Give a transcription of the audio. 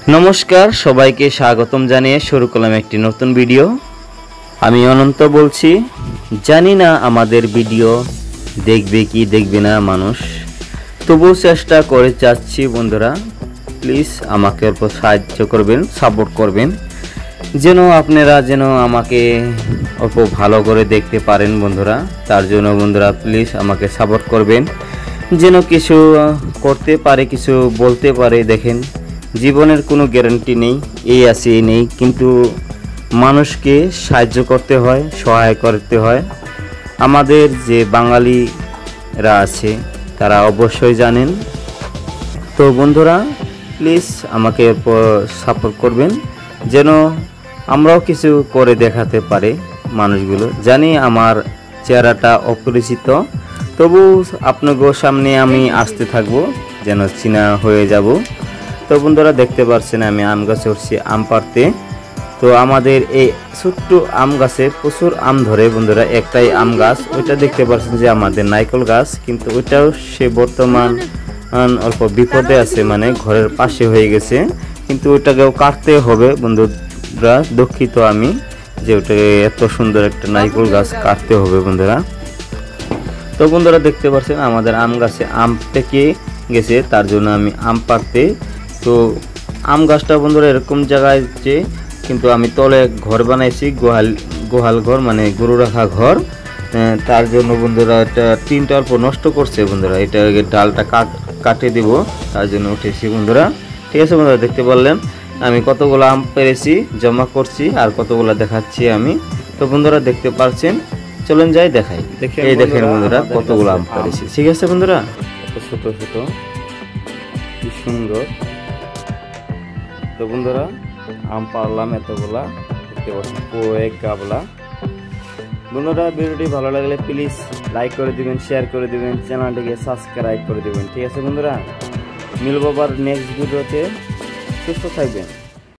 নমস্কার, সবাইকে স্বাগতম জানিয়ে শুরু করলাম একটি নতুন ভিডিও। আমি অনন্ত বলছি। জানি না আমাদের ভিডিও দেখবে কি দেখবে না মানুষ, তবুও চেষ্টা করে যাচ্ছি। বন্ধুরা প্লিজ আমাকে অল্প সাহায্য করবেন, সাপোর্ট করবেন, যেন আপনারা আমাকে অল্প ভালো করে দেখতে পারেন। বন্ধুরা তার জন্য বন্ধুরা প্লিজ আমাকে সাপোর্ট করবেন, যেন কিছু করতে পারে, কিছু বলতে পারে। দেখেন, জীবনের কোনো গ্যারান্টি নেই, এই আছে এই নেই, কিন্তু মানুষকে সাহায্য করতে হয়, সহায় করতে হয়। আমাদের যে বাঙালিরা আছে তারা অবশ্যই জানেন। তো বন্ধুরা প্লিজ আমাকে সাপোর্ট করবেন, যেন আমরাও কিছু করে দেখাতে পারে মানুষগুলো। জানি আমার চেহারাটা অপরিচিত, তবু আপনাদের সামনে আমি আসতে থাকবো, যেন চিনা হয়ে যাব। তো বন্ধুরা দেখতে পাচ্ছেন আমি আম গাছে উঠছি আম পাড়তে। তো আমাদের এই ছোট্ট আম গাছে প্রচুর আম ধরে বন্ধুরা। একটাই আম গাছ, ওইটা দেখতে পাচ্ছেন যে আমাদের নারকেল গাছ, কিন্তু ওইটাও সে বর্তমান অল্প বিপদে আছে, মানে ঘরের পাশে হয়ে গেছে, কিন্তু ওইটাকেও কাটতে হবে বন্ধুরা। দুঃখিত আমি যে ওটাকে এত সুন্দর একটা নারকেল গাছ কাটতে হবে বন্ধুরা। তো বন্ধুরা দেখতে পাচ্ছেন আমাদের আম গাছে আম পেকে গেছে, তার জন্য আমি আম পাড়তে। তো আম গাছটা বন্ধুরা এরকম জায়গায় যে, কিন্তু আমি তলে ঘর বানাইছি, গোহাল ঘর, মানে গরু রাখা ঘর। তার জন্য বন্ধুরা এটা টিনটা অল্প নষ্ট করছে বন্ধুরা, এটা ডালটা কাটে দিব, তার জন্য উঠেছি বন্ধুরা। ঠিক আছে বন্ধুরা, দেখতে পারলেন আমি কতগুলো আম পেরেছি, জমা করছি, আর কতগুলো দেখাচ্ছি আমি। তো বন্ধুরা দেখতে পাচ্ছেন, চলেন যাই দেখাই। এই দেখেন বন্ধুরা কতগুলো আম পেরেছি। ঠিক আছে বন্ধুরা, ছোট ছোট কি সুন্দর। তো বন্ধুরা আম পারলাম এতগুলা, দেখতে পাচ্ছেন এক গাবলা। বন্ধুরা ভিডিওটি ভালো লাগলে প্লিজ লাইক করে দিবেন, শেয়ার করে দিবেন, চ্যানেলটিকে সাবস্ক্রাইব করে দিবেন। ঠিক আছে বন্ধুরা, মিলবো আবার নেক্সট ভিডিওতে। সুস্থ থাকবেন।